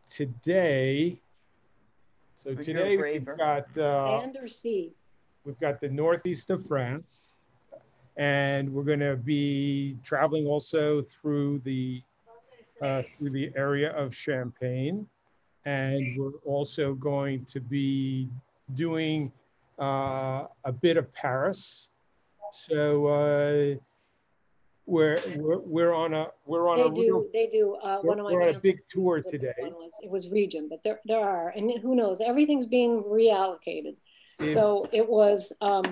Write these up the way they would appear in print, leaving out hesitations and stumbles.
today, today Land or sea? we've got the northeast of France, and we're going to be traveling also through the area of Champagne, and we're also going to be doing a bit of Paris. So we're on a real They do. One of my we're on a aunts, big tour what that one today. was. It was region, but there are, and who knows? Everything's being reallocated. In So it was Hi,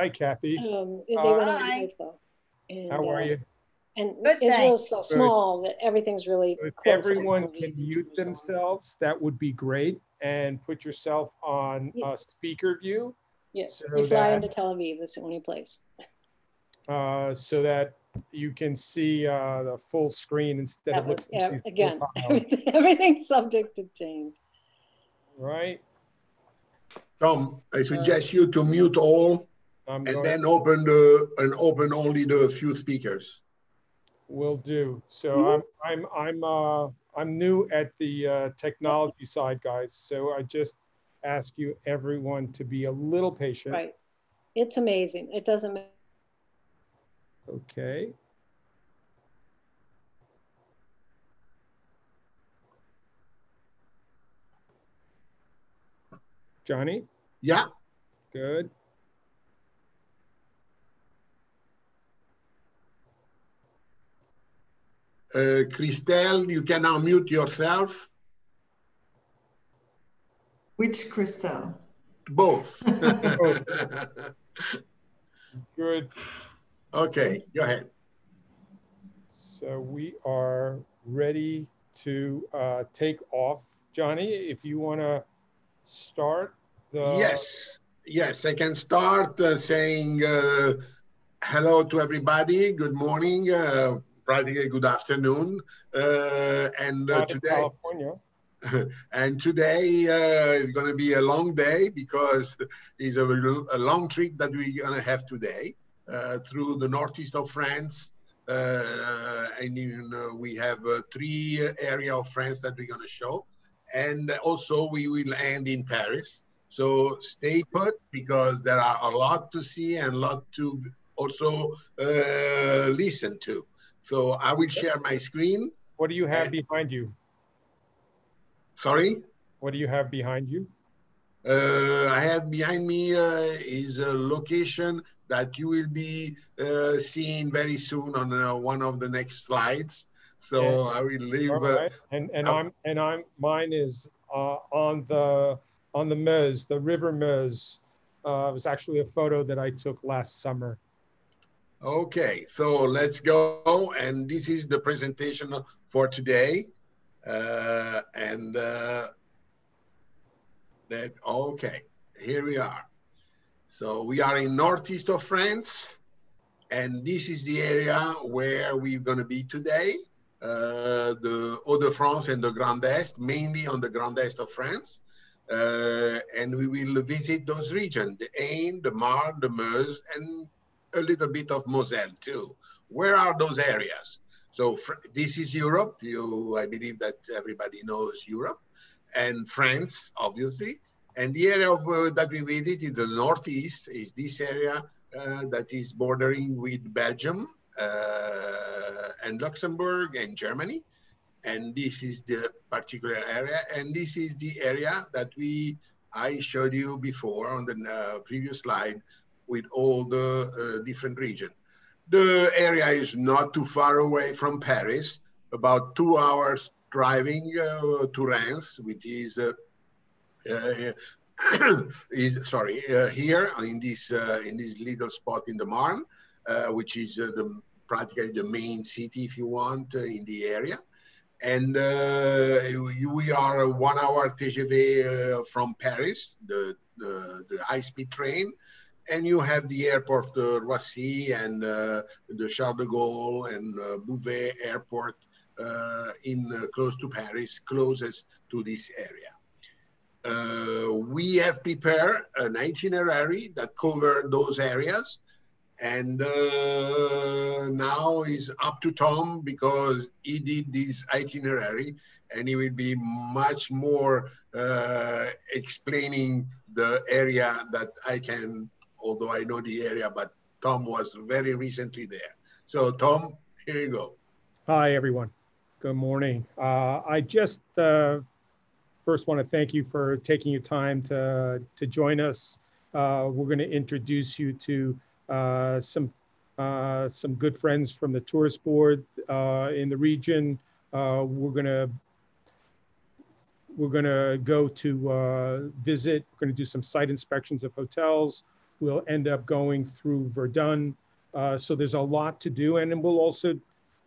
Kathy. they Uh, went on Hi. Haifa, and how are you? Good, Israel's so thanks. Good. small that everything's really If close to Tel everyone Aviv can and mute Jerusalem. themselves, that would be great, and put yourself on Yeah, speaker view yeah. You so fly that into Tel Aviv. That's the only place. so that you can see the full screen instead That of was looking at these little again. tiles, Everything's subject to change. right? Tom, I suggest you to mute all I'm and going. then open only the few speakers. Will do. So I'm new at the technology side, guys. So I just ask you everyone to be a little patient. Right. It's amazing. It doesn't matter. Okay. Johnny, Yeah, good. Christelle, you can unmute yourself. Which Christelle? Both. Oh, good. Okay, go ahead. So we are ready to take off. Johnny, if you want to start Yes, I can start saying hello to everybody. Good morning, practically good afternoon, and out of today. California. And today is going to be a long day because it's a long trip that we're going to have today through the northeast of France. And we have three area of France that we're going to show. And also we will end in Paris. So stay put because there are a lot to see and a lot to also listen to. So I will share my screen. What do you have behind you? Sorry? What do you have behind you? I have behind me is a location that you will be seeing very soon on one of the next slides. So I will leave. All right, and mine is on the Meuse, the River Meuse. It was actually a photo that I took last summer. Okay, so let's go, and this is the presentation for today, and okay, here we are. So we are in northeast of France, and this is the area where we're going to be today, the Hauts-de-France and the Grand Est, mainly on the Grand Est of France. And we will visit those regions, the Aisne, the Marne, the Meuse, and a little bit of Moselle too. Where are those areas? So this is Europe. I believe that everybody knows Europe, and France, obviously. And the area that we visit in the northeast is this area that is bordering with Belgium and Luxembourg and Germany. And this is the particular area. And this is the area that I showed you before on the previous slide with all the different regions. The area is not too far away from Paris, about 2 hours driving to Reims, which is here in this little spot in the Marne, which is practically the main city, if you want, in the area. And we are 1 hour TGV from Paris, the high-speed train, and you have the airport Roissy and the Charles de Gaulle and Beauvais airport close to Paris, closest to this area. We have prepared an itinerary that covers those areas. And now it's up to Tom because he did this itinerary and he will be much more explaining the area that I can, although I know the area, but Tom was very recently there. So Tom, here you go. Hi, everyone. Good morning. I just first want to thank you for taking your time to join us. We're going to introduce you to some good friends from the tourist board in the region. We're going to go to visit. We're going to do some site inspections of hotels. We'll end up going through Verdun. So there's a lot to do, and then we'll also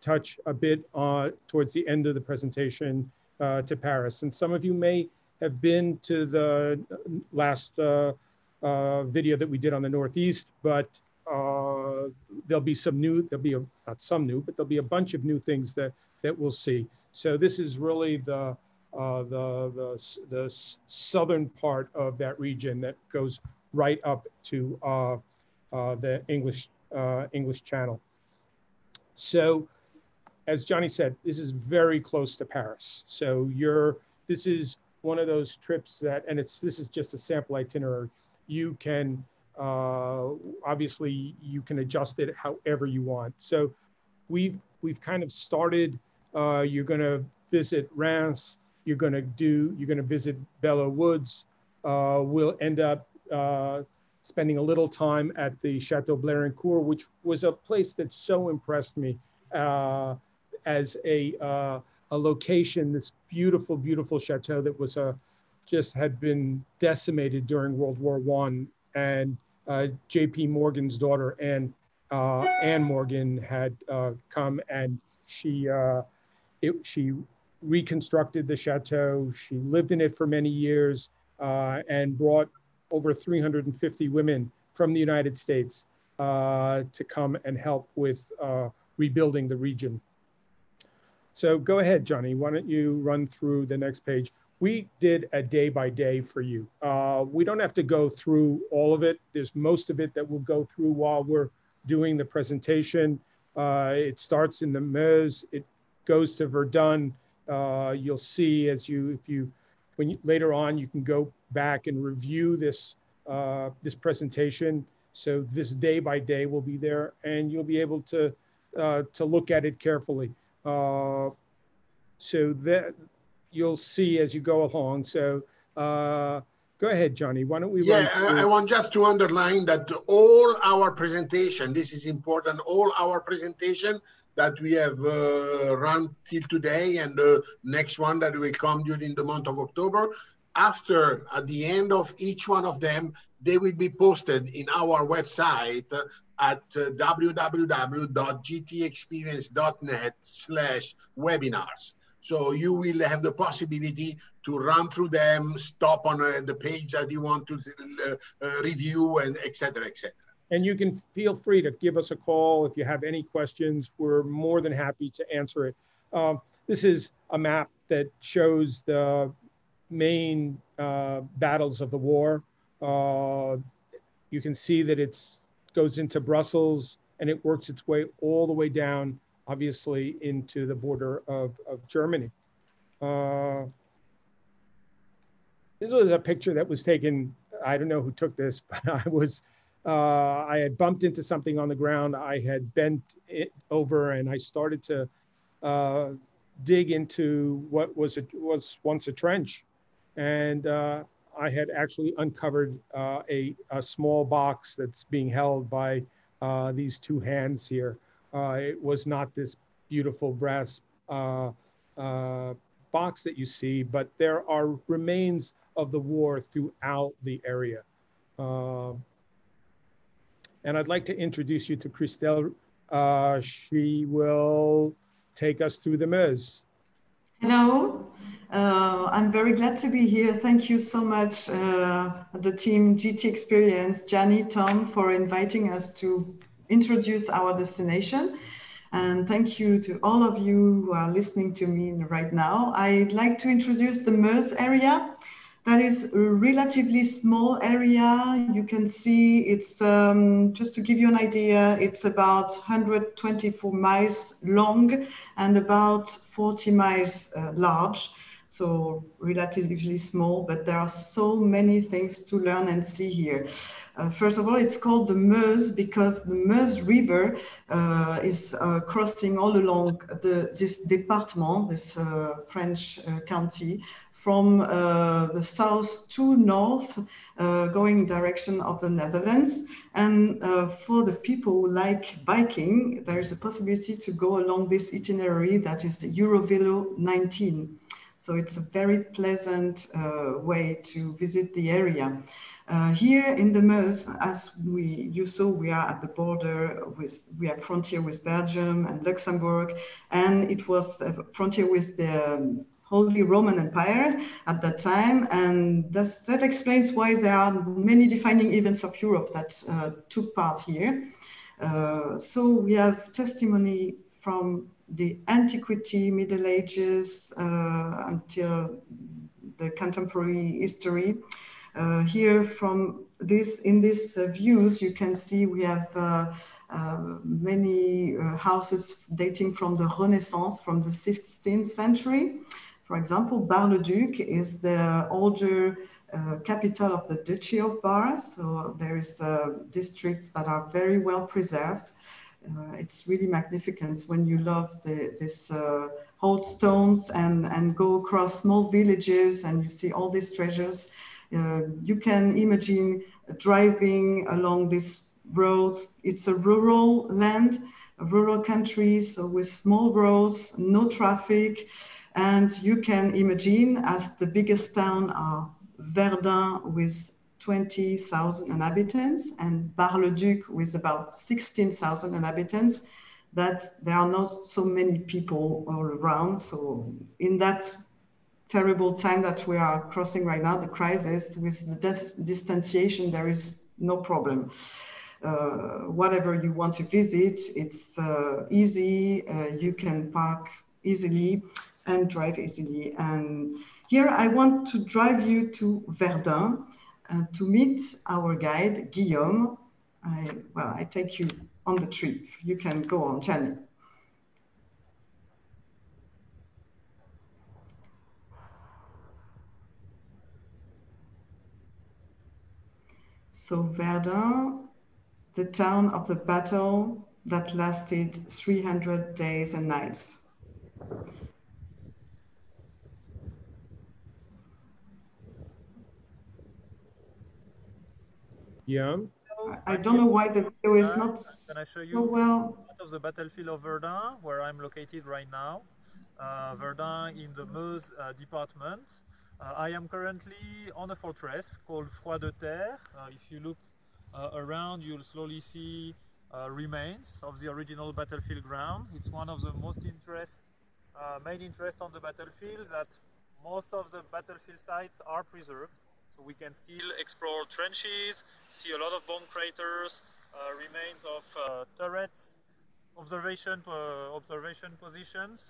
touch a bit towards the end of the presentation to Paris. And some of you may have been to the last video that we did on the Northeast, but there'll be some new, not some new, but there'll be a bunch of new things that we'll see. So this is really the southern part of that region that goes right up to the English Channel. So, as Johnny said, this is very close to Paris. So this is one of those trips that, and this is just a sample itinerary. You can, obviously you can adjust it however you want. So we've kind of started, you're gonna visit Reims, you're gonna visit Belleau Woods. We'll end up spending a little time at the Chateau Blérancourt, which was a place that so impressed me. As a location, this beautiful, beautiful chateau that was just had been decimated during World War I. And J.P. Morgan's daughter, Anne Morgan, had come, and she reconstructed the chateau. She lived in it for many years and brought over 350 women from the United States to come and help with rebuilding the region. So go ahead, Johnny. Why don't you run through the next page? We did a day by day for you. We don't have to go through all of it. There's most of it that we'll go through while we're doing the presentation. It starts in the Meuse. It goes to Verdun. You'll see later on, you can go back and review this presentation. So this day by day will be there, and you'll be able to look at it carefully. So that you'll see as you go along. So go ahead, Johnny. Why don't we? Yeah, I want just to underline that all our presentation, this is important, all our presentation that we have run till today and the next one that will come during the month of October, at the end of each one of them, they will be posted in our website at www.gtexperience.net/webinars. So you will have the possibility to run through them, stop on the page that you want to review, and et cetera, et cetera. And you can feel free to give us a call if you have any questions. We're more than happy to answer it. This is a map that shows the main battles of the war. You can see that it goes into Brussels and it works its way all the way down, obviously, into the border of Germany. This was a picture that was taken, I don't know who took this, but I had bumped into something on the ground. I had bent it over and I started to dig into what was once a trench. And I had actually uncovered a small box that's being held by these two hands here. It was not this beautiful brass box that you see, but there are remains of the war throughout the area. And I'd like to introduce you to Christelle. She will take us through the Meuse. Hello, I'm very glad to be here. Thank you so much, the team GT Experience, Gianni, Tom, for inviting us to introduce our destination. And thank you to all of you who are listening to me right now. I'd like to introduce the Meuse area. That is a relatively small area. You can see it's, just to give you an idea, it's about 124 miles long and about 40 miles large. So relatively small, but there are so many things to learn and see here. First of all, it's called the Meuse because the Meuse River is crossing all along this department, this French county, from the south to north, going direction of the Netherlands. And for the people who like biking, there is a possibility to go along this itinerary that is Eurovelo 19. So it's a very pleasant way to visit the area. Here in the Meuse, as you saw, we are at the border we have frontier with Belgium and Luxembourg, and it was a frontier with the Holy Roman Empire at that time, and that explains why there are many defining events of Europe that took part here. So we have testimony from the antiquity, Middle Ages, until the contemporary history. Here from in these views, you can see we have many houses dating from the Renaissance, from the 16th century. For example, Bar-le-Duc is the older capital of the Duchy of Bar. So there is districts that are very well preserved. It's really magnificent when you love this old stones and go across small villages and you see all these treasures. You can imagine driving along these roads. It's a rural land, a rural country, so with small roads, no traffic. And you can imagine, as the biggest town are Verdun with 20,000 inhabitants and Bar-le-Duc with about 16,000 inhabitants, that there are not so many people all around. So in that terrible time that we are crossing right now, the crisis, with the distanciation, there is no problem. Whatever you want to visit, it's easy, you can park easily and drive easily. And here I want to drive you to Verdun to meet our guide, Guillaume. I take you on the trip. You can go on, Jenny. So Verdun, the town of the battle that lasted 300 days and nights. Yeah. I don't know why the video is not Can I show you so well. part of the battlefield of Verdun, where I'm located right now? Verdun in the Meuse department. I am currently on a fortress called Froid de Terre. If you look around, you'll slowly see remains of the original battlefield ground. It's one of the most main interest on the battlefield, that most of the battlefield sites are preserved. So we can still explore trenches, see a lot of bomb craters, remains of turrets, observation positions.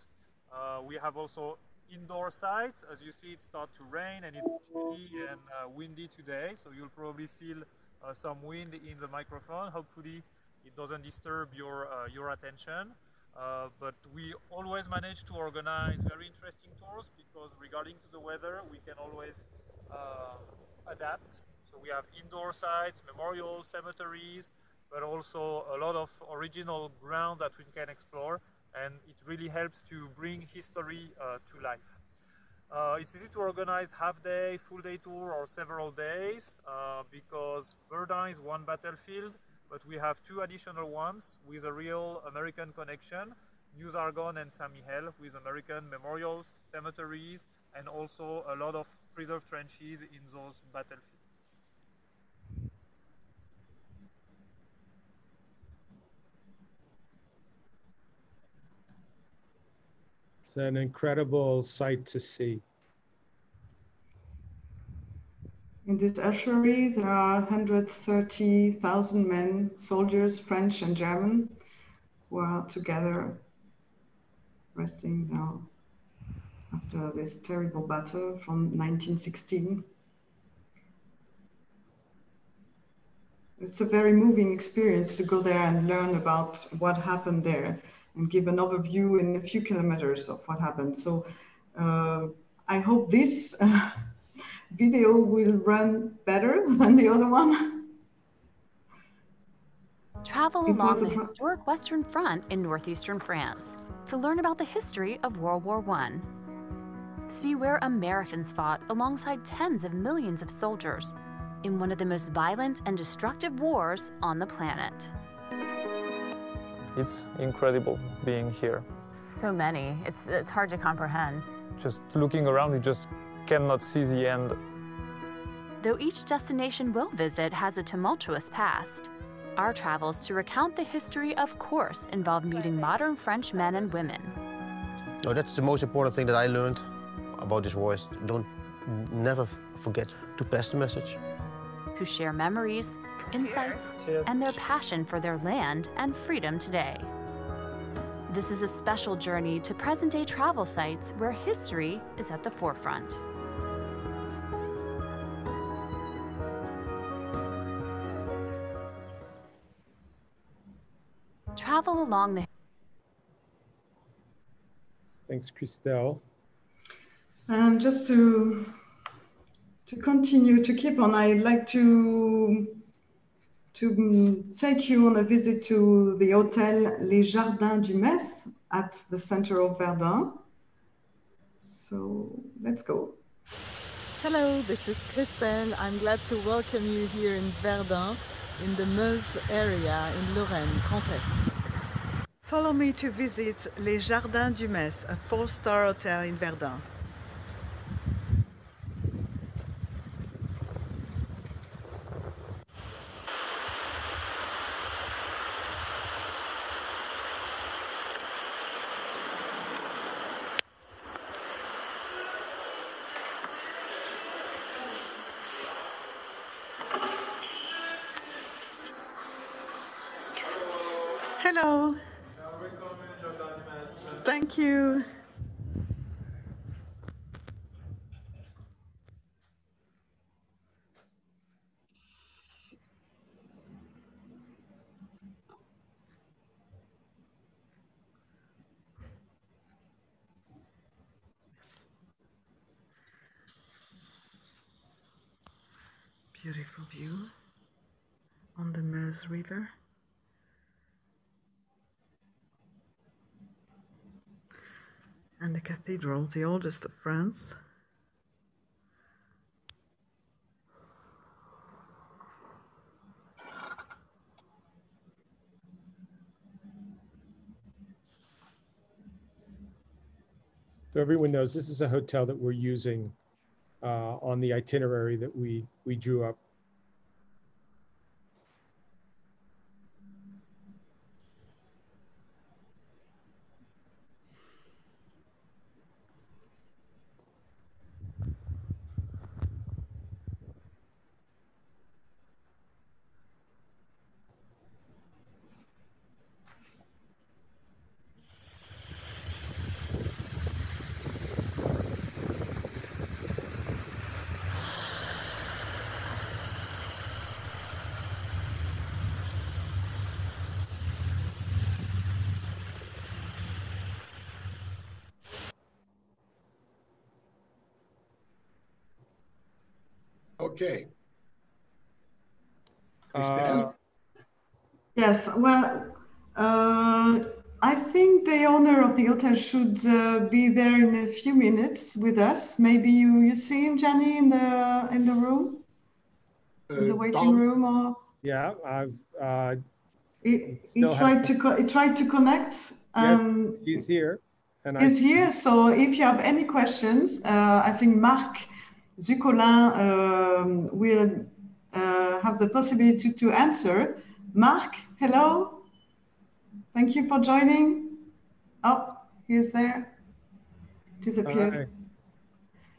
We have also indoor sites. As you see, it starts to rain and it's chilly and windy today, so you'll probably feel some wind in the microphone. Hopefully it doesn't disturb your attention. But we always manage to organize very interesting tours, because regarding to the weather, we can always adapt. So we have indoor sites, memorials, cemeteries, but also a lot of original ground that we can explore, and it really helps to bring history to life. It's easy to organize half-day, full-day tour, or several days, because Verdun is one battlefield, but we have two additional ones with a real American connection, Meuse-Argonne and Saint-Mihiel, with American memorials, cemeteries, and also a lot of preserved trenches in those battlefields. It's an incredible sight to see. In this estuary, there are 130,000 men, soldiers, French and German, who are together resting now after this terrible battle from 1916. it's a very moving experience to go there and learn about what happened there and give an overview in a few kilometers of what happened. So I hope this video will run better than the other one. Travel along the historic Western Front in northeastern France to learn about the history of World War I. See where Americans fought alongside tens of millions of soldiers in one of the most violent and destructive wars on the planet. It's incredible being here. So many, it's hard to comprehend. Just looking around, you just cannot see the end. Though each destination we'll visit has a tumultuous past, our travels to recount the history of course involve meeting modern French men and women. No, that's the most important thing that I learned about this war is never forget to pass the message. Who share memories, insights, and their passion for their land and freedom today. This is a special journey to present-day travel sites where history is at the forefront. Travel along the... Thanks, Christelle. Just to continue to keep on, I'd like to take you on a visit to the Hotel Les Jardins du Metz at the center of Verdun. So let's go. Hello, this is Christelle. I'm glad to welcome you here in Verdun, in the Meuse area in Lorraine, Grand Est. Follow me to visit Les Jardins du Metz, a 4-star hotel in Verdun. Hello. Thank you. Beautiful view on the Meuse River. And the cathedral, the oldest of France. So everyone knows this is a hotel that we're using on the itinerary that we drew up. Okay. Christelle? Yes, well, I think the owner of the hotel should be there in a few minutes with us. Maybe you see him, Gianni, in the room, in the waiting room, or yeah, he tried to connect. Yes, he's here. And he's here. So if you have any questions, I think Marc Zucolin will have the possibility to answer. Marc, hello. Thank you for joining. Oh, he is there. Disappeared.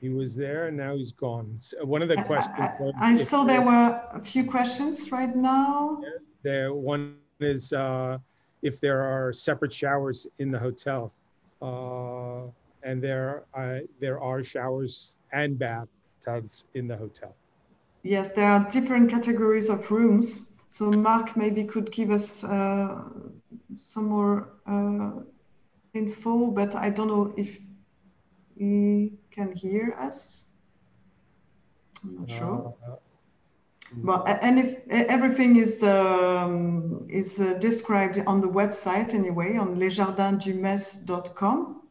He was there and now he's gone. So one of the questions. I saw there were a few questions right now. One is if there are separate showers in the hotel. And there are showers and bathtubs in the hotel. Yes, there are different categories of rooms. So Mark maybe could give us some more info, but I don't know if he can hear us. I'm not sure. Well, and if everything is described on the website anyway, on lesjardinsdumetz.com,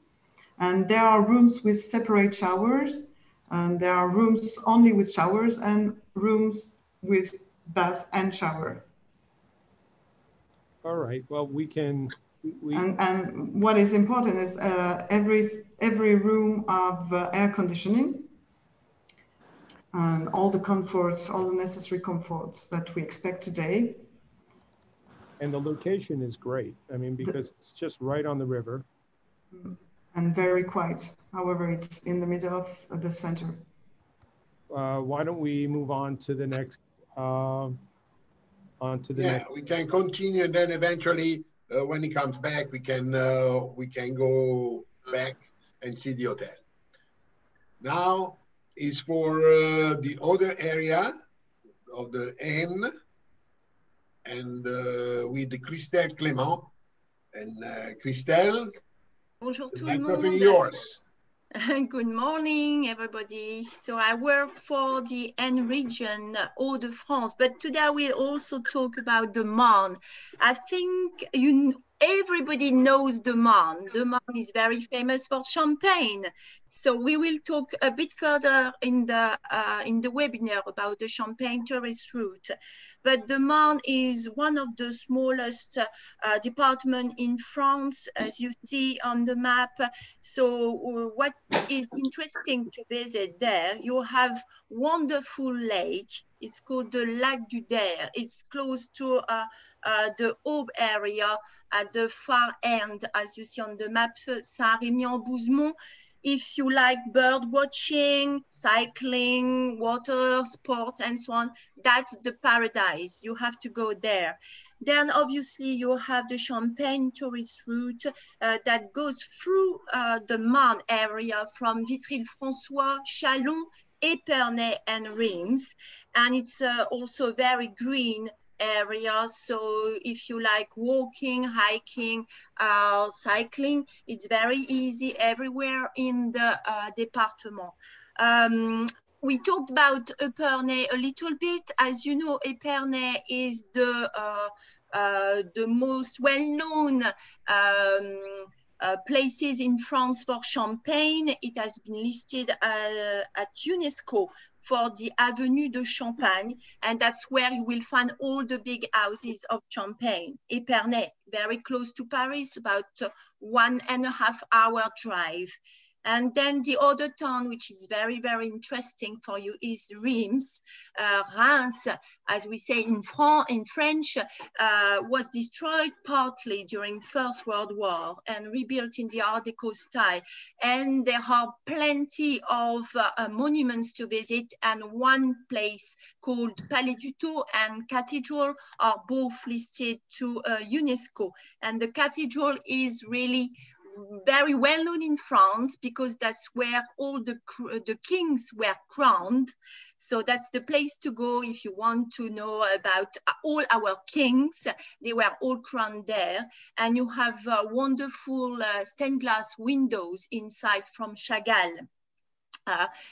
and there are rooms with separate showers, and there are rooms only with showers, and rooms with bath and shower. All right. Well, we can. And what is important is every room of air conditioning. And all the comforts, all the necessary comforts that we expect today. And the location is great. I mean, because it's just right on the river. And very quiet. However, it's in the middle of the center. Why don't we move on to the next? Next. We can continue, and then eventually, when he comes back, we can go back and see the hotel. Now is for the other area of the N, and with Christelle Clément. And Christelle, bonjour the tout le microphone monde. Yours. Good morning, everybody. So I work for the N region, Hauts-de-France, but today I will also talk about the Marne. I think everybody knows the Marne. The Marne is very famous for champagne. So we will talk a bit further in the webinar about the Champagne tourist route. But the Marne is one of the smallest departments in France, as you see on the map. So what is interesting to visit there, you have wonderful lake. It's called the Lac du Der. It's close to the Aube area at the far end, as you see on the map, Saint-Rémy-en-Bouzemont. If you like bird watching, cycling, water sports, and so on, that's the paradise. You have to go there. Then obviously you have the Champagne tourist route that goes through the Marne area from Vitry-le-François, Châlons, Épernay, and Reims. And it's also very green area. So if you like walking, hiking, cycling, it's very easy everywhere in the department. We talked about Épernay a little bit. As you know, Épernay is the most well-known places in France for champagne. It has been listed at UNESCO for the Avenue de Champagne, and that's where you will find all the big houses of champagne. Épernay, very close to Paris, about 1.5 hour drive. And then the other town, which is very, very interesting for you, is Reims. Reims, as we say in French, was destroyed partly during First World War and rebuilt in the Art Deco style. And there are plenty of monuments to visit, and one place called Palais du Thau and Cathedral are both listed to UNESCO. And the cathedral is really very well known in France because that's where all the kings were crowned. So that's the place to go if you want to know about all our kings. They were all crowned there. And you have wonderful stained glass windows inside from Chagall.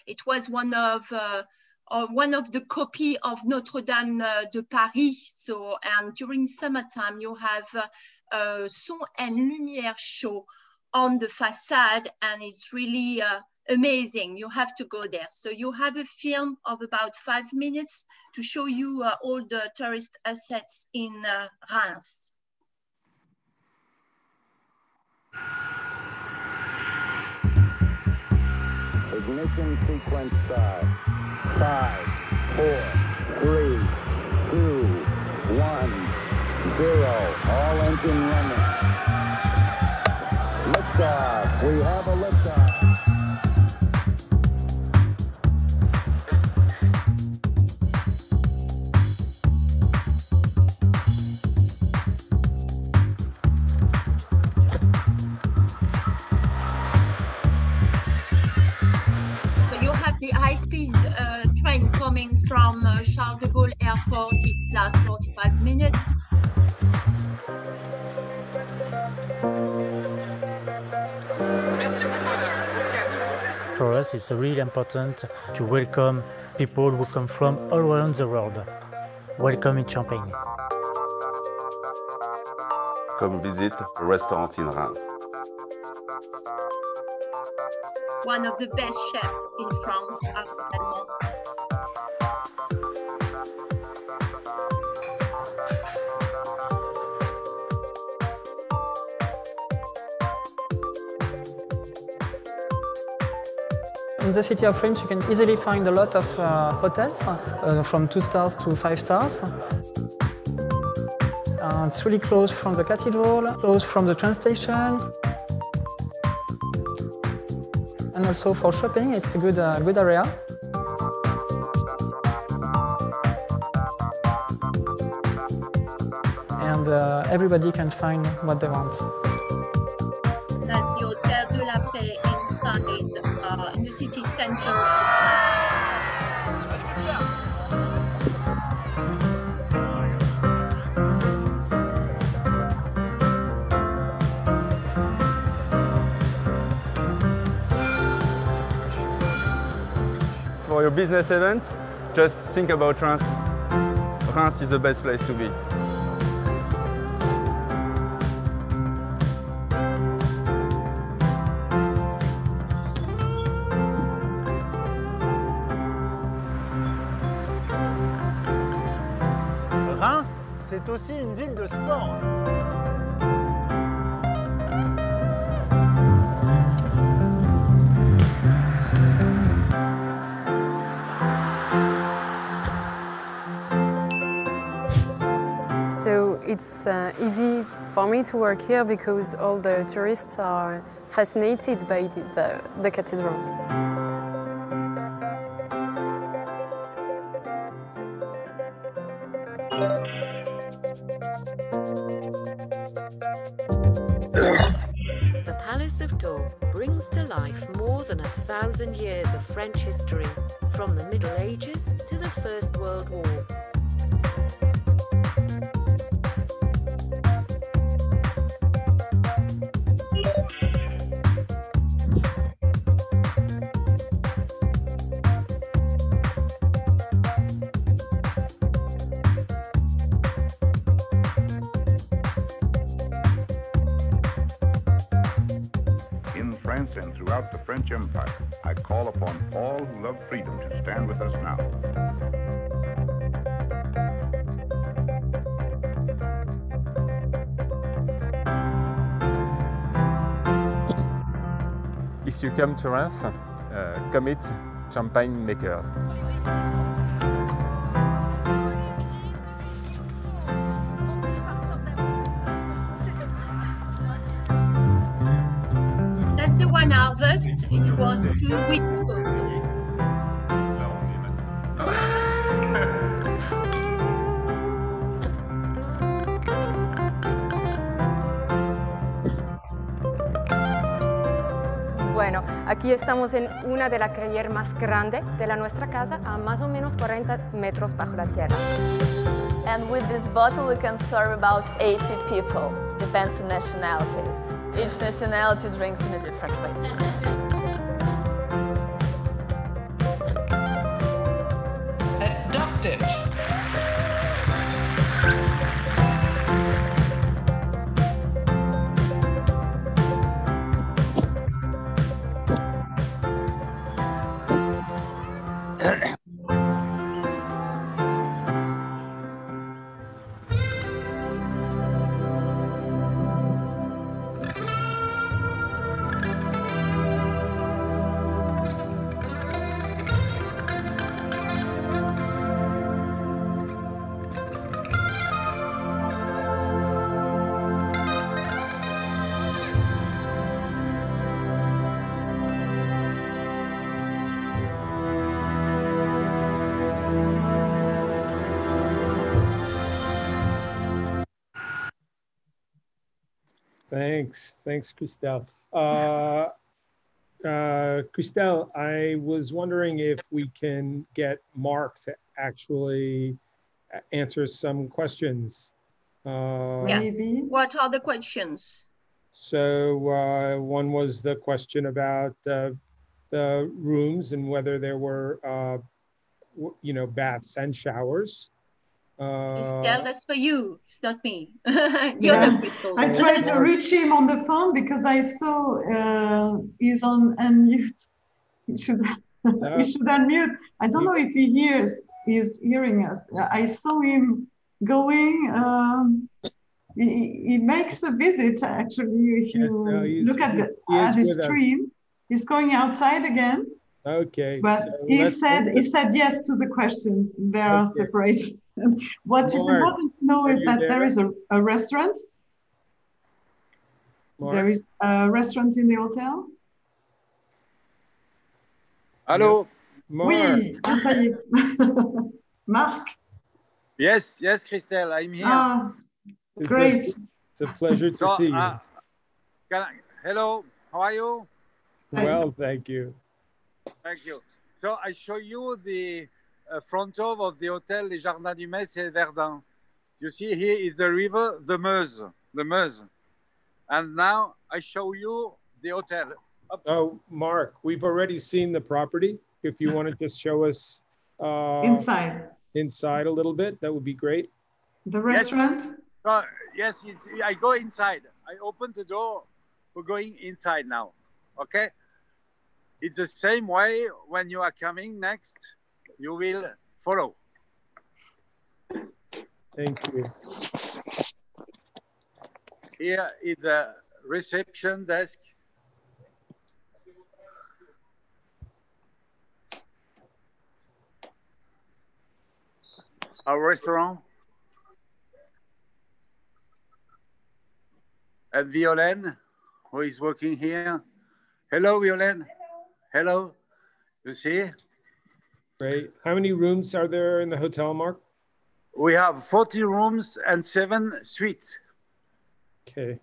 It was one of the copy of Notre Dame de Paris. So, and during summertime, you have a son and lumière show on the facade, and it's really amazing. You have to go there. So you have a film of about 5 minutes to show you all the tourist assets in Reims. Ignition sequence start. 5, 4, 3, 2, 1, 0. All engine running. Liftoff. We have a liftoff. So you have the high-speed train coming from Charles de Gaulle Airport. It lasts 45 minutes. minutes. For us, it's really important to welcome people who come from all around the world. Welcome in Champagne. Come visit a restaurant in Reims. One of the best chefs in France, actuellement. In the city of Reims, you can easily find a lot of hotels, from 2 stars to 5 stars. It's really close from the cathedral, close from the train station. And also for shopping, it's a good area. And everybody can find what they want. That's the Hôtel de la Paix inside in the city center. For your business event, just think about Reims. Reims is the best place to be. Reims, c'est aussi une ville de sport. So it's easy for me to work here because all the tourists are fascinated by the cathedral. The Palace of Daux brings to life more than 1,000 years of French history, from the Middle Ages to the First World War. In France and throughout the French Empire, I call upon all who love freedom to stand with us now. If you come to Reims, commit champagne makers. That's the wine harvest. It was 2 weeks ago. Bueno, aquí estamos en una de las crayères más grandes de nuestra casa, a más o menos 40 metros bajo la tierra. And with this bottle we can serve about 80 people, depends on nationalities. Each nationality drinks in a different way. Adopted. Thanks, Christelle. Christelle, I was wondering if we can get Mark to actually answer some questions. Maybe. What are the questions? So one was the question about the rooms and whether there were, baths and showers. Estelle, that's for you. It's not me. The other Crystal. I tried to reach him on the phone because I saw he's on unmute. He should unmute. I don't know if he's hearing us. I saw him going. He makes a visit actually. If you look at the stream, he's going outside again. Okay. But so he said yes to the questions. They are separated. What is important to know is that there is a restaurant. There is a restaurant in the hotel. Hello. Mark. Oui, ça y est. Marc. Yes, Christelle, I'm here. Great. It's a pleasure to see you. Hello, how are you? Well, thank you. Thank you. So I show you the front of the Hotel Les Jardins du Metz et Verdun. You see here is the river, the Meuse. And now I show you the hotel. Oh, Mark, we've already seen the property. If you want to just show us inside a little bit, that would be great. The restaurant? Yes, I go inside. I open the door. We're going inside now. Okay? It's the same way when you are coming next, you will follow. Thank you. Here is the reception desk. Our restaurant. And Violaine, who is working here. Hello, Violaine. Hello. You see? Great. How many rooms are there in the hotel, Mark? We have 40 rooms and 7 suites. Okay.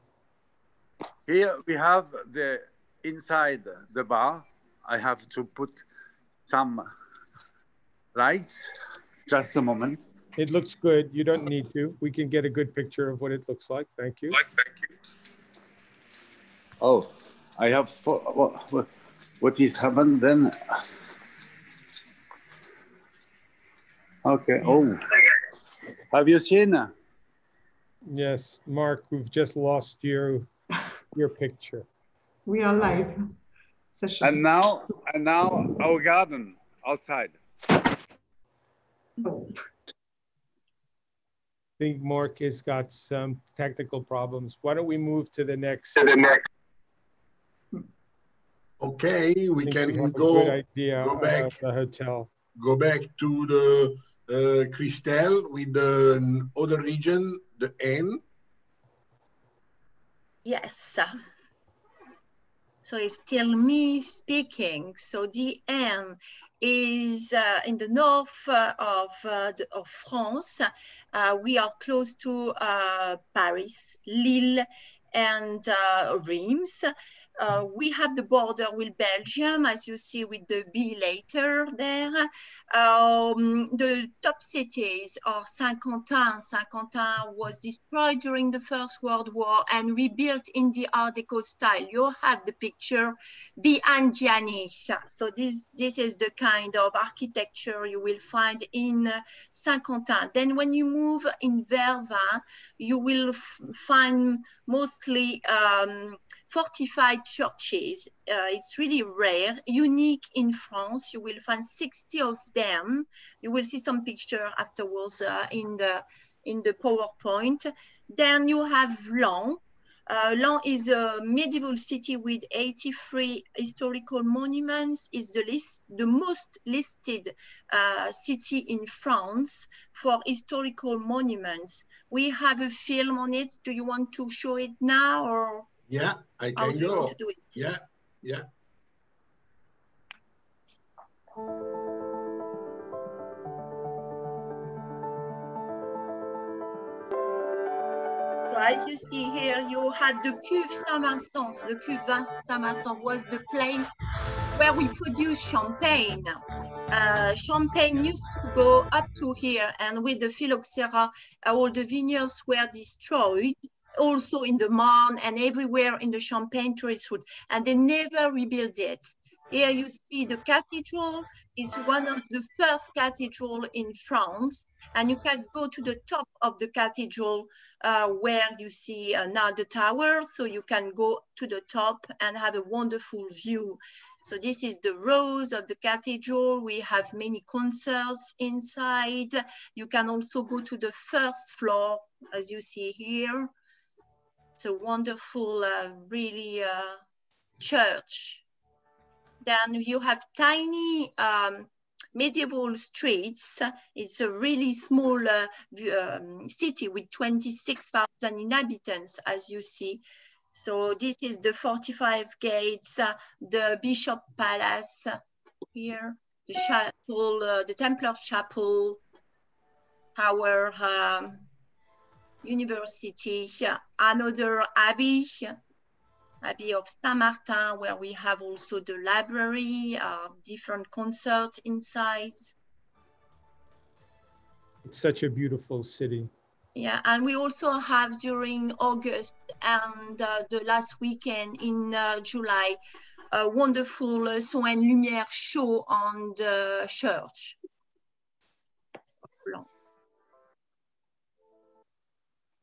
Here we have the inside the bar. I have to put some lights. Just a moment. It looks good. You don't need to. We can get a good picture of what it looks like. Thank you. Oh, I have what is happened then? Okay. Oh, have you seen? Yes, Mark, we've just lost your picture. We are live. Session. And now our garden outside. I think Mark has got some technical problems. Why don't we move to the next? Okay, we can go back the hotel. Go back to the Christelle with the other region, the N. Yes. So it's still me speaking. So the N is in the north of France. We are close to Paris, Lille, and Reims. We have the border with Belgium, as you see with the B later there. The top cities are Saint-Quentin. Saint-Quentin was destroyed during the First World War and rebuilt in the Art Deco style. You have the picture behind Gianni. So this is the kind of architecture you will find in Saint-Quentin. Then when you move in Verdun, you will find mostly fortified churches. It's really rare, unique in France. You will find 60 of them. You will see some picture afterwards in the PowerPoint. Then you have Laon. Laon is a medieval city with 83 historical monuments. It's the most listed city in France for historical monuments. We have a film on it. Do you want to show it now or? Yeah, I can go. Yeah. So as you see here, you had the Cuve Saint-Vincent. The Cuve Saint-Vincent was the place where we produce champagne. Champagne used to go up to here, and with the phylloxera, all the vineyards were destroyed, also in the Marne and everywhere in the Champagne tourist route, and they never rebuilt it. Here you see the cathedral is one of the first cathedrals in France, and you can go to the top of the cathedral where you see now the tower, so you can go to the top and have a wonderful view. So this is the rows of the cathedral. We have many concerts inside. You can also go to the first floor, as you see here. It's a wonderful, really church. Then you have tiny medieval streets. It's a really small city with 26,000 inhabitants, as you see. So this is the 45 gates, the Bishop Palace here, the chapel, the Templar Chapel, our university, another abbey, Abbey of Saint-Martin, where we have also the library, different concerts inside. It's such a beautiful city. Yeah, and we also have during August and the last weekend in July, a wonderful Son et Lumière show on the church.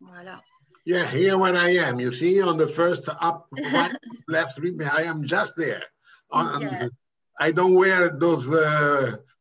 Voilà. Yeah, here when I am, you see on the first up, right, left, I am just there. Yeah. I don't wear those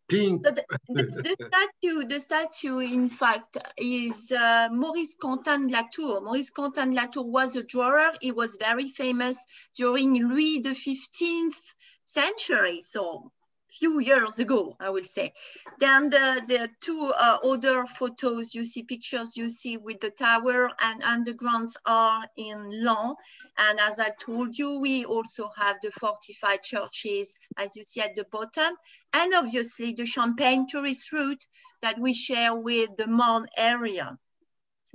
pink. So the statue, in fact, is Maurice Quentin de la Tour. Maurice Quentin de la Tour was a drawer. He was very famous during Louis XV century, so few years ago, I will say. Then the two other photos you see, pictures you see with the tower and undergrounds are in Laon. And as I told you, we also have the fortified churches, as you see at the bottom, and obviously the Champagne tourist route that we share with the Marne area.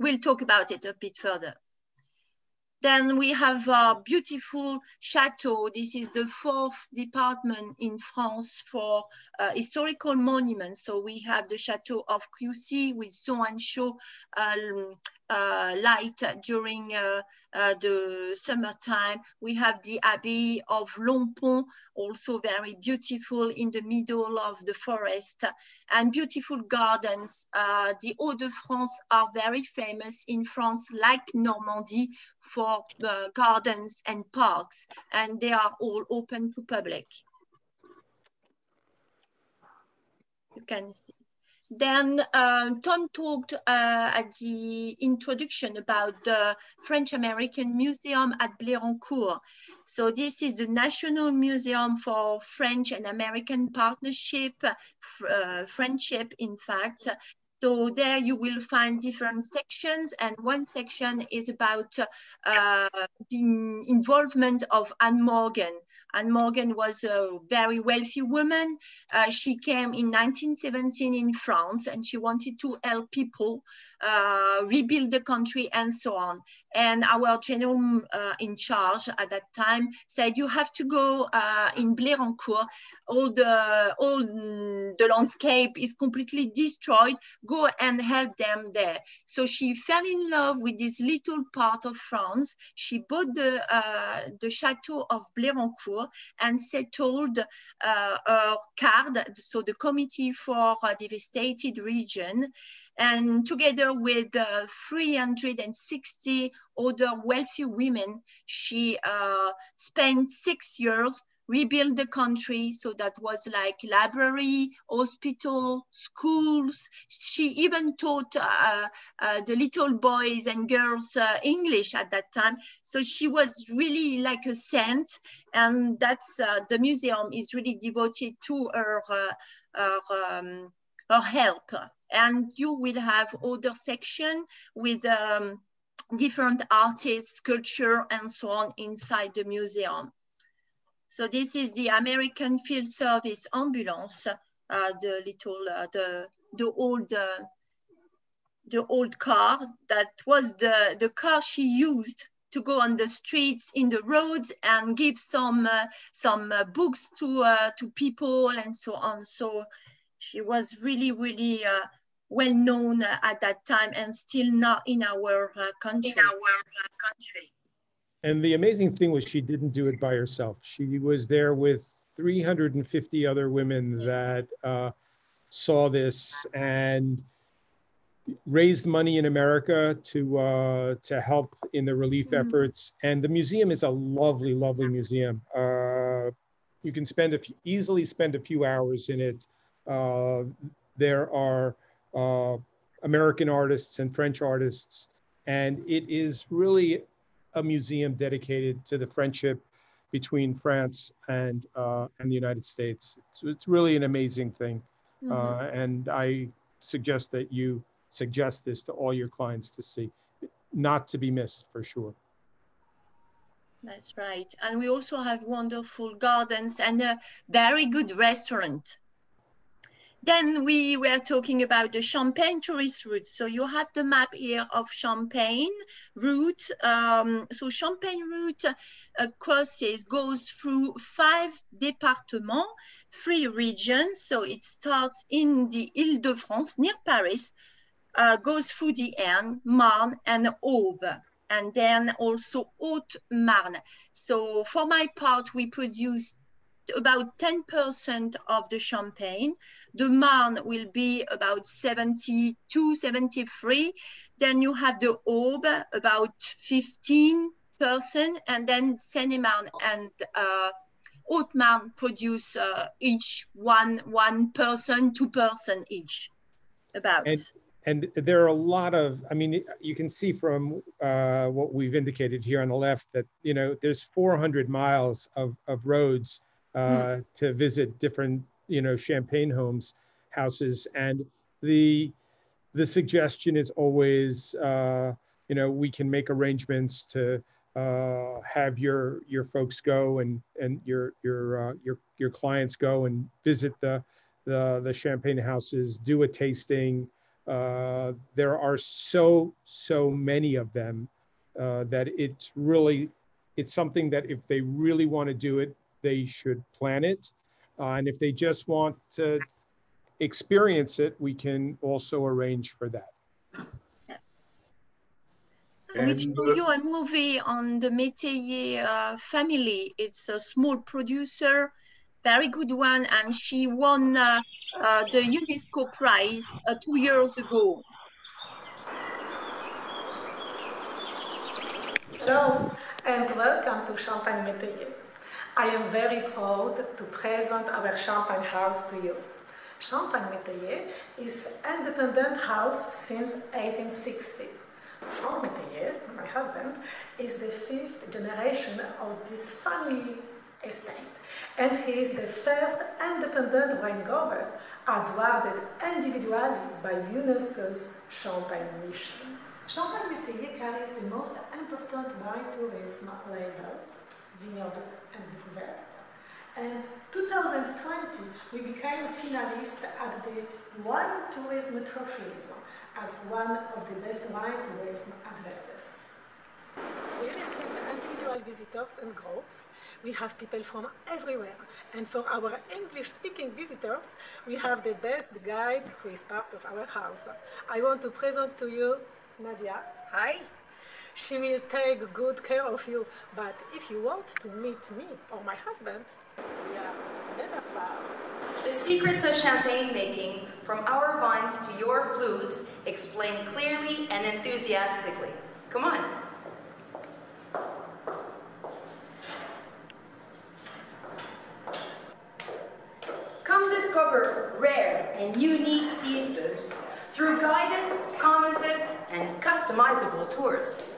We'll talk about it a bit further. Then we have a beautiful chateau. This is the 4th department in France for historical monuments. So we have the chateau of Cussy with Son and Show light during the summertime. We have the Abbey of Longpont, also very beautiful in the middle of the forest, and beautiful gardens. The Hauts-de-France are very famous in France, like Normandy, for gardens and parks, and they are all open to public. You can see. Then Tom talked at the introduction about the French-American Museum at Blérancourt. So this is the National Museum for French and American Partnership, friendship, in fact. So there you will find different sections, and one section is about the involvement of Anne Morgan. Anne Morgan was a very wealthy woman. She came in 1917 in France, and she wanted to help people rebuild the country and so on. And our general in charge at that time said, you have to go in Blérancourt. All the landscape is completely destroyed. Go and help them there. So she fell in love with this little part of France. She bought the chateau of Blérancourt and settled her CARD, so the Committee for Devastated Region. And together with 360 other wealthy women, she spent 6 years rebuild the country. So that was like library, hospital, schools. She even taught the little boys and girls English at that time. So she was really like a saint, and that's the museum is really devoted to her help. And you will have other section with different artists, sculpture, and so on inside the museum. So this is the American Field Service ambulance, the old car that was the car she used to go on the streets, in the roads, and give some books to people and so on. So she was really, really well known at that time, and still not in our country. And the amazing thing was she didn't do it by herself. She was there with 350 other women that saw this and raised money in America to help in the relief efforts. And the museum is a lovely, lovely museum. You can easily spend a few hours in it. There are American artists and French artists, and it is really a museum dedicated to the friendship between France and the United States. It's really an amazing thing. And I suggest that you suggest this to all your clients to see. Not to be missed, for sure. That's right. And we also have wonderful gardens and a very good restaurant. Then we were talking about the Champagne tourist route. So you have the map here of Champagne route. So Champagne route goes through 5 départements, 3 regions. So it starts in the Île-de-France near Paris, goes through the Aisne, Marne, and Aube, and then also Haute-Marne. So for my part, we produce about 10% of the Champagne. The Marne will be about 72, 73. Then you have the Aube, about 15%, and then Seine-et-Marne and Haute-Marne produce each 1%, 2% each, about. And there are a lot of, I mean, you can see from what we've indicated here on the left that, you know, there's 400 miles of roads to visit different, you know, Champagne houses. And the suggestion is always, you know, we can make arrangements to have your folks go and your clients go and visit the Champagne houses, do a tasting. There are so many of them that it's something that if they really want to do it, they should plan it. And if they just want to experience it, we can also arrange for that. We show you a movie on the Métayer family. It's a small producer, very good one, and she won the UNESCO prize 2 years ago. Hello and welcome to Champagne Métayer. I am very proud to present our Champagne house to you. Champagne Métayer is an independent house since 1860. Franck Métayer, my husband, is the 5th generation of this family estate, and he is the first independent wine grower awarded individually by UNESCO's Champagne mission. Champagne Métayer carries the most important wine tourism label, Vignoble and Découverte. And 2020, we became finalists at the Wine Tourism Trophies as one of the best wine tourism addresses. We receive individual visitors and groups. We have people from everywhere. And for our English-speaking visitors, we have the best guide who is part of our house. I want to present to you Nadia. Hi. She will take good care of you, but if you want to meet me or my husband, we are never far. The secrets of champagne making, from our vines to your flutes, explained clearly and enthusiastically. Come on. Come discover rare and unique pieces through guided, commented, and customizable tours.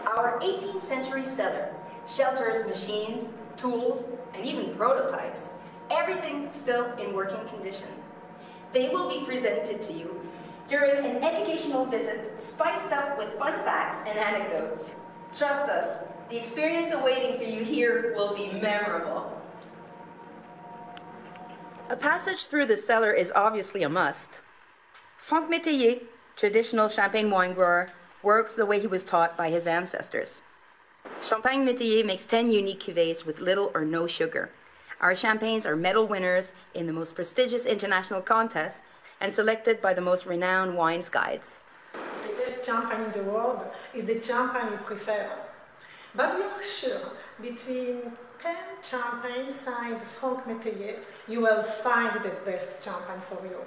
Our 18th century cellar shelters machines, tools, and even prototypes, everything still in working condition. They will be presented to you during an educational visit spiced up with fun facts and anecdotes. Trust us, the experience awaiting for you here will be memorable. A passage through the cellar is obviously a must. Franck Métayer, traditional champagne wine grower, works the way he was taught by his ancestors. Champagne Métayer makes 10 unique cuvées with little or no sugar. Our champagnes are medal winners in the most prestigious international contests and selected by the most renowned wines guides. The best champagne in the world is the champagne we prefer. But we are sure between 10 champagnes signed Franck Métayer, you will find the best champagne for you.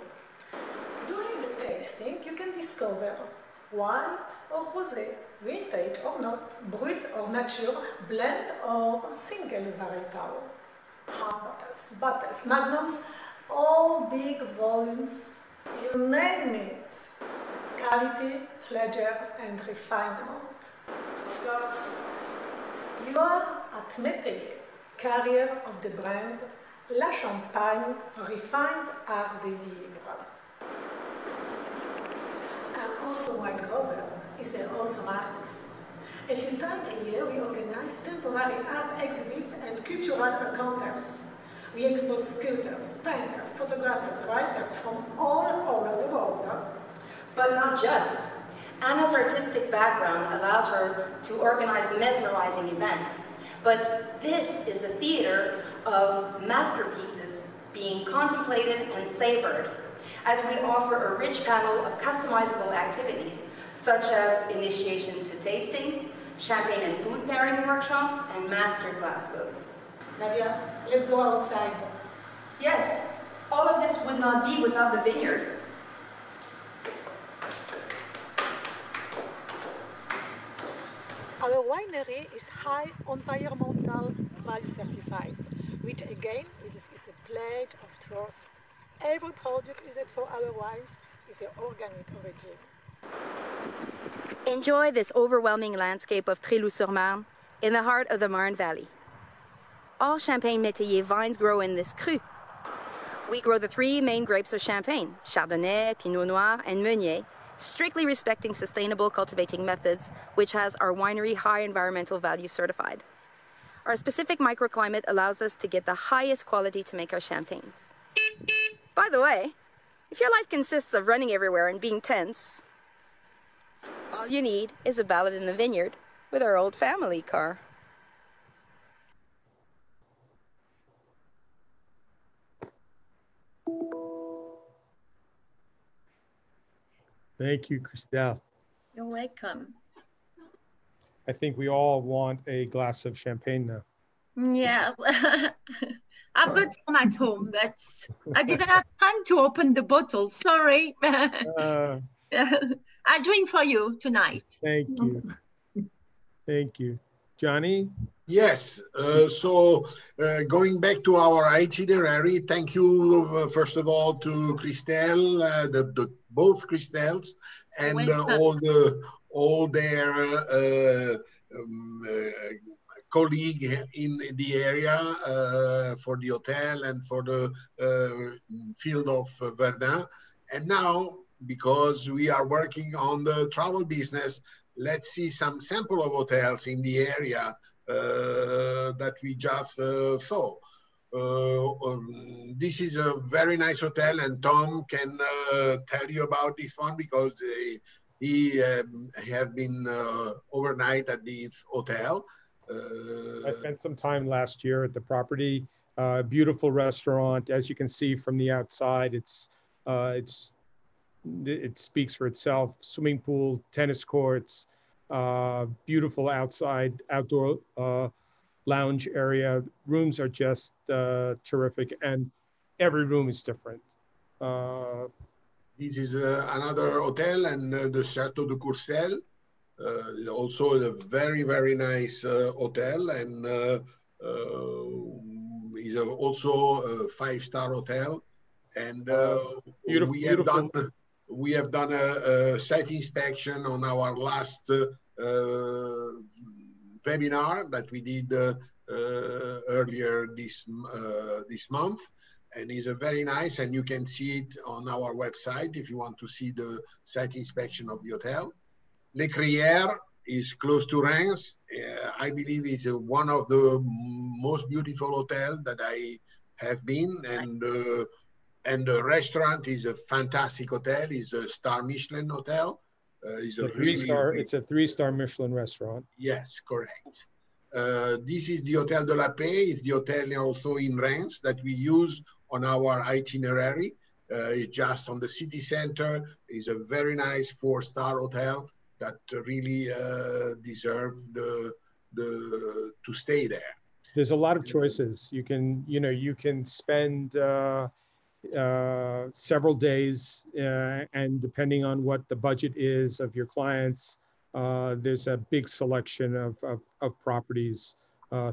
During the tasting, you can discover white or rosé, vintage or not, brut or nature, blend or single varietal. Half bottles, magnums, all big volumes, you name it. Quality, pleasure, and refinement. Of course, you are at Métayer, carrier of the brand La Champagne Refined Art de Vivre. And also wine grower is an awesome artist. A few times a year we organize temporary art exhibits and cultural encounters. We expose sculptors, painters, photographers, writers from all over the world. But not just. Anna's artistic background allows her to organize mesmerizing events. But this is a theater of masterpieces being contemplated and savored, as we offer a rich panel of customizable activities, such as initiation to tasting, champagne and food pairing workshops, and master classes. Nadia, let's go outside. Yes, all of this would not be without the vineyard. Our winery is high environmental value certified, which again is a pledge of trust. Every product used for our wines is of organic origin. Enjoy this overwhelming landscape of Tréloux-sur-Marne in the heart of the Marne Valley. All Champagne Métayer vines grow in this cru. We grow the 3 main grapes of Champagne, Chardonnay, Pinot Noir, and Meunier, strictly respecting sustainable cultivating methods, which has our winery high environmental value certified. Our specific microclimate allows us to get the highest quality to make our champagnes. By the way, if your life consists of running everywhere and being tense, all you need is a ballad in the vineyard with our old family car. Thank you, Christelle. You're welcome. I think we all want a glass of champagne now. Yes. I've got some at home, but I didn't have time to open the bottle. Sorry. I drink for you tonight. Thank you. Thank you. Johnny? Yes. So going back to our itinerary, thank you, first of all, to Christelle, both Christelles, and all their colleague in the area for the hotel and for the field of Verdun. And now, because we are working on the travel business, let's see some sample of hotels in the area that we just saw. This is a very nice hotel, and Tom can tell you about this one because he has been overnight at this hotel. I spent some time last year at the property. Beautiful restaurant, as you can see from the outside. It speaks for itself. Swimming pool, tennis courts, beautiful outdoor lounge area. Rooms are just terrific, and every room is different. This is another hotel, and the Chateau de Courcelles, also a very, very nice hotel, and is also a 5-star hotel. And we have done a site inspection on our last webinar that we did earlier this month, and is a very nice, and you can see it on our website if you want to see the site inspection of the hotel. Les Crières is close to Reims. I believe is one of the most beautiful hotels that I have been, and the restaurant is a fantastic hotel. It's a star Michelin hotel. It's a really, it's a 3-star Michelin restaurant. Yes, correct. This is the Hotel de la Paix. It's the hotel also in Reims that we use on our itinerary. It's just on the city center. It's a very nice 4-star hotel that really deserve to stay there. There's a lot of choices. You can spend several days, and depending on what the budget is of your clients, there's a big selection of properties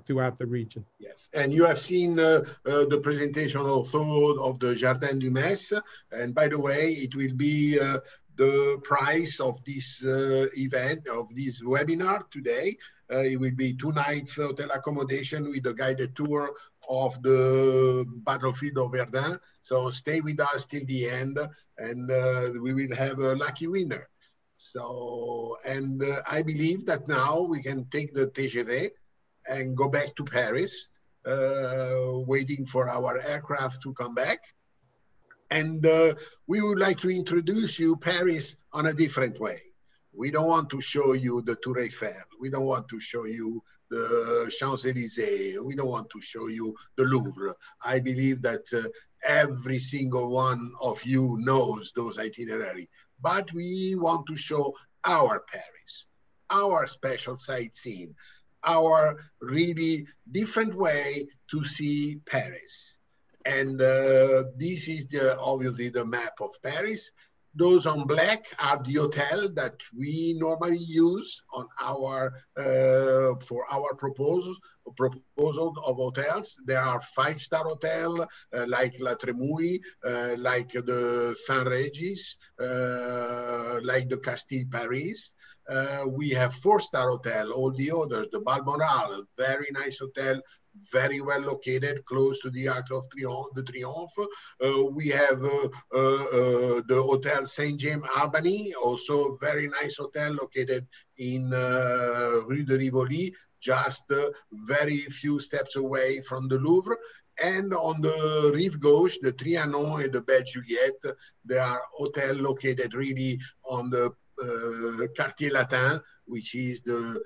throughout the region. Yes, and you have seen the presentation also of the Jardin du Metz. And by the way, it will be the price of this event, of this webinar today. It will be 2 nights hotel accommodation with a guided tour of the battlefield of Verdun. So stay with us till the end, and we will have a lucky winner. So, and I believe that now we can take the TGV and go back to Paris, waiting for our aircraft to come back. And we would like to introduce you Paris on a different way. We don't want to show you the Tour Eiffel. We don't want to show you the Champs-Élysées. We don't want to show you the Louvre. I believe that every single one of you knows those itineraries. But we want to show our Paris, our special sightseeing, our really different way to see Paris. And this is obviously the map of Paris. Those on black are the hotel that we normally use on our for our proposal of hotels. There are 5-star hotel like La Tremouille, like the Saint-Régis, like the Castille Paris. We have 4-star hotel, all the others, the Balmoral, very nice hotel, very well located, close to the Arc of Triomphe. We have the Hotel Saint James Albany, also very nice hotel located in Rue de Rivoli, just very few steps away from the Louvre. And on the Rive Gauche, the Trianon and the Belle Juliette, they are hotels located really on the Quartier Latin, which is the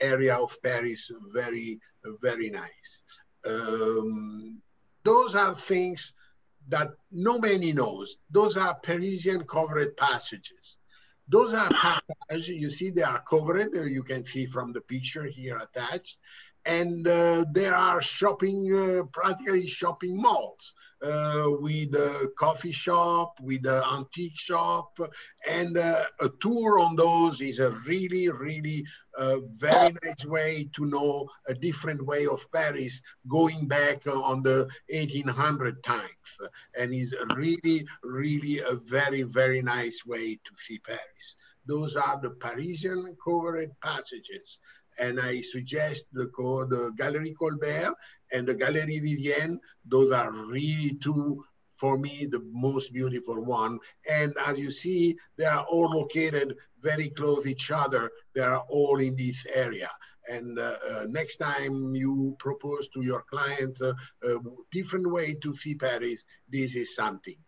area of Paris, very, very nice. Those are things that nobody knows. Those are Parisian covered passages. Those are passages, you see they are covered, you can see from the picture here attached. And there are shopping, practically shopping malls with a coffee shop, with an antique shop, and a tour on those is a really, really very nice way to know a different way of Paris going back on the 1800 times. And is really, really a very, very nice way to see Paris. Those are the Parisian covered passages. And I suggest the Galerie Colbert and the Galerie Vivienne. Those are really two, for me, the most beautiful one. And as you see, they are all located very close to each other. They are all in this area. And next time you propose to your client a different way to see Paris, this is something.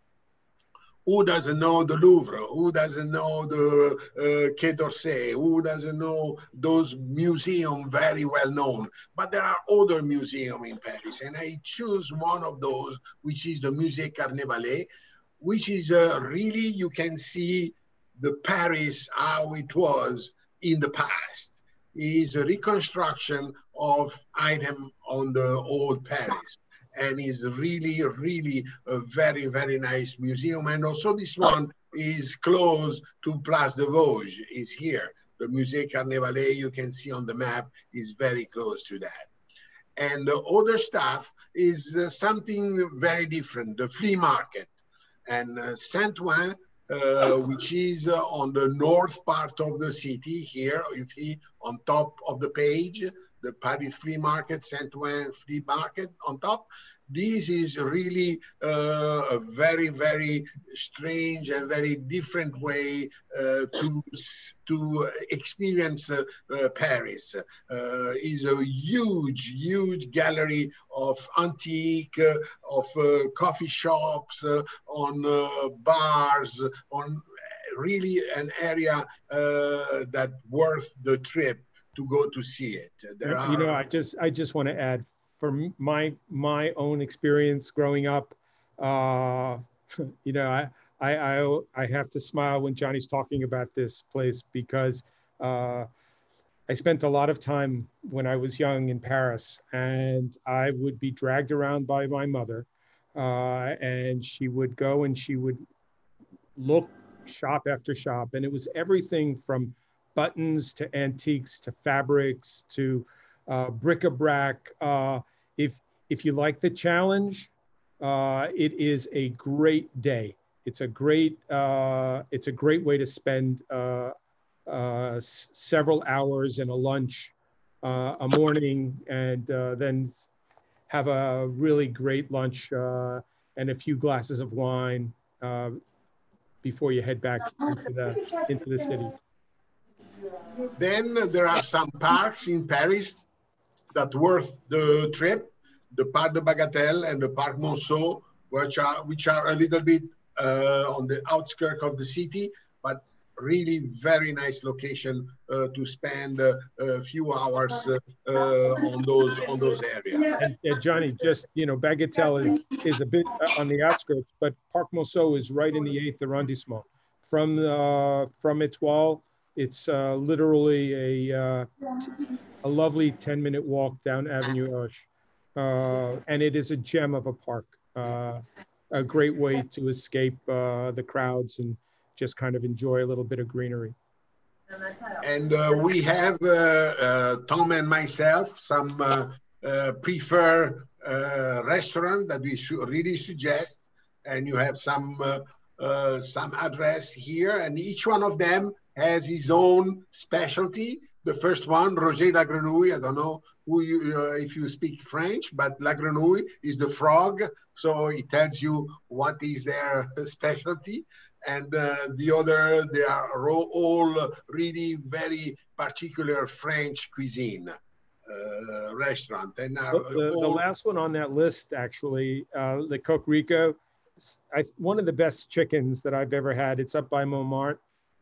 Who doesn't know the Louvre? Who doesn't know the Quai d'Orsay? Who doesn't know those museums very well known? But there are other museums in Paris, and I choose one of those, which is the Musée Carnavalet, which is really, you can see the Paris, how it was in the past. It is a reconstruction of items on the old Paris. And is really, really a very, very nice museum. And also this one is close to Place de Vosges, is here. The Musée Carnavalet, you can see on the map, is very close to that. And the other stuff is something very different, the flea market. And Saint-Ouen, which is on the north part of the city, here you see on top of the page, the Paris Flea Market, Saint-Ouen Flea Market on top. This is really a very, very strange and very different way to experience Paris. Is a huge, huge gallery of antique, of coffee shops, on bars, on really an area that worth the trip to go to see it. There are, you know, I just want to add, from my own experience growing up, you know, I have to smile when Johnny's talking about this place, because I spent a lot of time when I was young in Paris, and I would be dragged around by my mother, and she would go and she would look shop after shop, and it was everything from buttons to antiques to fabrics to bric-a-brac. If you like the challenge, it is a great day. It's a great way to spend several hours and a lunch, a morning, and then have a really great lunch and a few glasses of wine before you head back into the city. Then there are some parks in Paris that worth the trip: the Parc de Bagatelle and the Parc Monceau, which are a little bit on the outskirts of the city, but really very nice location to spend a few hours on those areas. And Johnny, just, you know, Bagatelle is a bit on the outskirts, but Parc Monceau is right in the 8th arrondissement. From Étoile, it's literally a lovely 10-minute walk down Avenue Hoche, and it is a gem of a park. A great way to escape the crowds and just kind of enjoy a little bit of greenery. And we have, Tom and myself, some preferred restaurant that we should really suggest. And you have some address here, and each one of them has his own specialty. The first one, Roger La Grenouille, I don't know if you speak French, but La Grenouille is the frog, so it tells you what is their specialty. And the other, they are all really very particular French cuisine restaurant. And the last one on that list, actually, Le Coq Rico, one of the best chickens that I've ever had. It's up by Montmartre,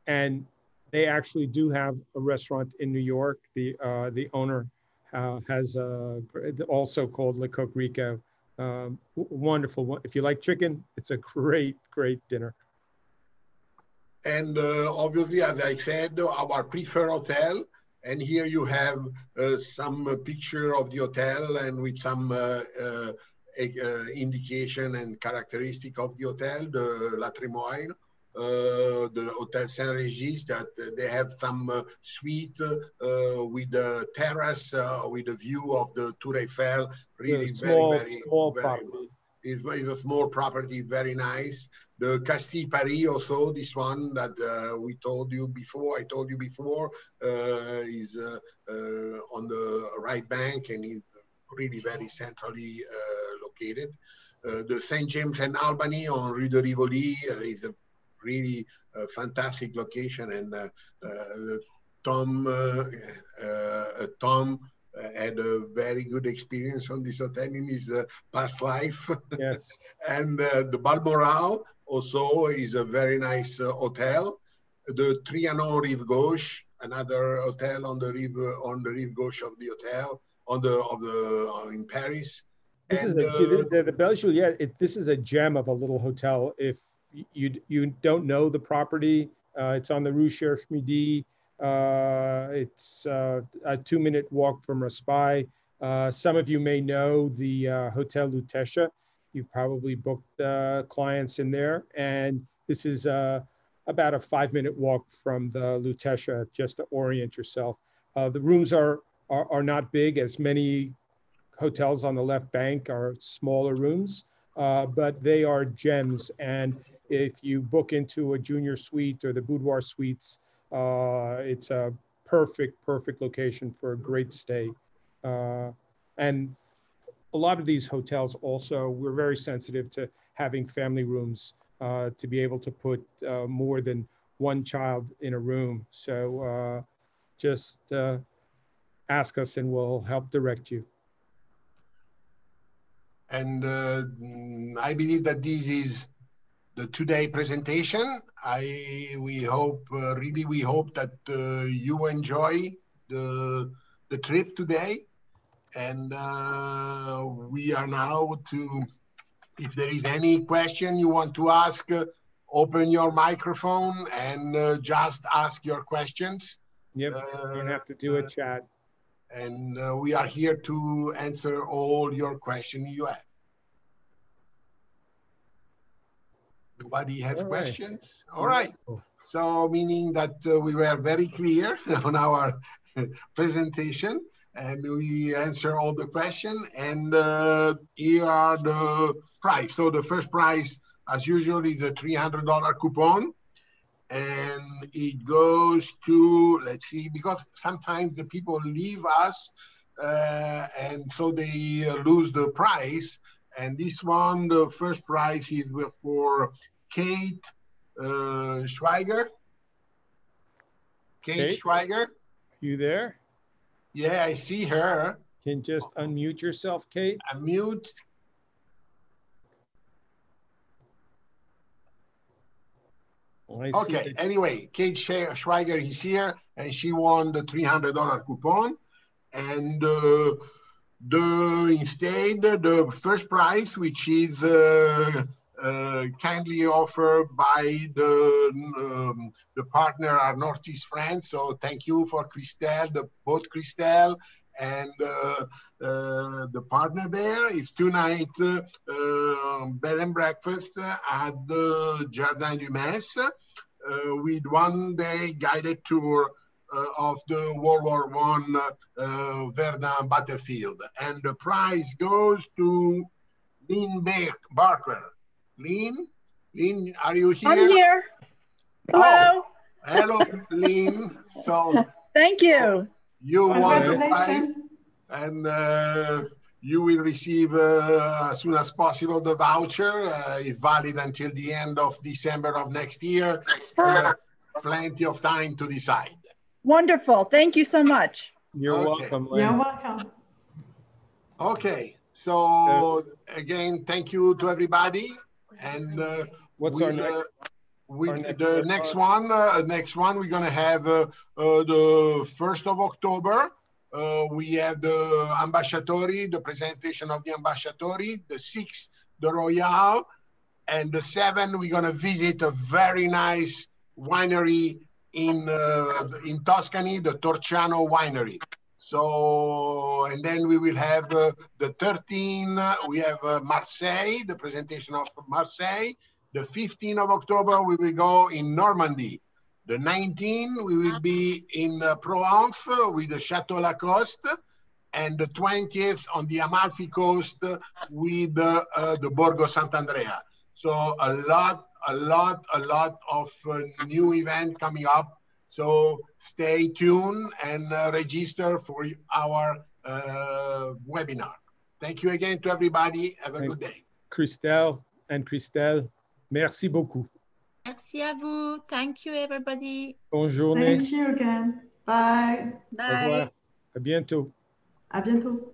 and they actually do have a restaurant in New York. The owner has also called Le Coq Rico. Wonderful. If you like chicken, it's a great dinner. And obviously, as I said, our preferred hotel. And here you have some picture of the hotel and with some indication and characteristic of the hotel, the La Trémoille, the Hotel Saint-Régis, that they have some suite with a terrace, with a view of the Tour Eiffel. Really very good. It's a small property, very nice. The Castille Paris also, this one that I told you before, is on the right bank and is really very centrally located. The St. James and Albany on Rue de Rivoli is a really fantastic location, and Tom had a very good experience on this hotel in his past life. Yes. And the Balmoral also is a very nice hotel. The Trianon Rive Gauche, another hotel on the rive gauche of the hotel in Paris. This is the Belle Juliette. This is a gem of a little hotel. If you don't know the property, it's on the Rue Cherche Midi. It's a 2-minute walk from Raspail. Some of you may know the Hotel Lutetia. You've probably booked clients in there. And this is about a 5-minute walk from the Lutetia, just to orient yourself. The rooms are not big, as many hotels on the left bank are smaller rooms, but they are gems. And if you book into a junior suite or the boudoir suites, it's a perfect location for a great stay. And a lot of these hotels also, we're very sensitive to having family rooms to be able to put more than one child in a room. So just ask us and we'll help direct you. And I believe that this is today presentation. We hope really we hope that you enjoy the trip today, and we are now to. If there is any question you want to ask, open your microphone and just ask your questions. Yep, you don't have to do a chat. And we are here to answer all your questions you have. Nobody has questions? All right. So meaning that we were very clear on our presentation and we answer all the questions. And here are the price. So the first price, as usual, is a $300 coupon. And it goes to, let's see, because sometimes the people leave us and so they lose the price. And this one, the first price is for Kate Schweiger. Kate Schweiger. You there? Yeah, I see her. Can you just unmute yourself, Kate? Unmute. Okay, anyway, Kate Schweiger is here and she won the $300 coupon. And instead, the first prize, which is kindly offered by the partner, our Northeast friends. So thank you for Christelle, both Christelle and the partner there. Is 2 nights bed and breakfast at the Jardin du Metz with 1 day guided tour of the World War I Verdun battlefield. And the prize goes to Lynn Barker. Lynn, are you here? I'm here. Hello. Oh, hello, Lynn. So thank you. You won the prize, and you will receive as soon as possible the voucher. It's valid until the end of December of next year. Plenty of time to decide. Wonderful. Thank you so much. You're welcome, Lynn. You're welcome. Okay. So again, thank you to everybody. And what's our next? The next one, we're gonna have the 1st of October. We have the Ambasciatori, the presentation of the Ambasciatori. The 6th, the Royale, and the 7th, we're gonna visit a very nice winery in Tuscany, the Torciano Winery. So, and then we will have the 13th, we have Marseille, the presentation of Marseille. The 15th of October, we will go in Normandy. The 19th, we will be in Provence with the Chateau Lacoste. And the 20th on the Amalfi Coast with the Borgo Sant'Andrea. So a lot of new event coming up. So stay tuned and register for our webinar. Thank you again to everybody. Have a good day. Christelle, merci beaucoup. Merci à vous. Thank you, everybody. Bonne journée. Thank you again. Bye. Bye. Au revoir. À bientôt. À bientôt.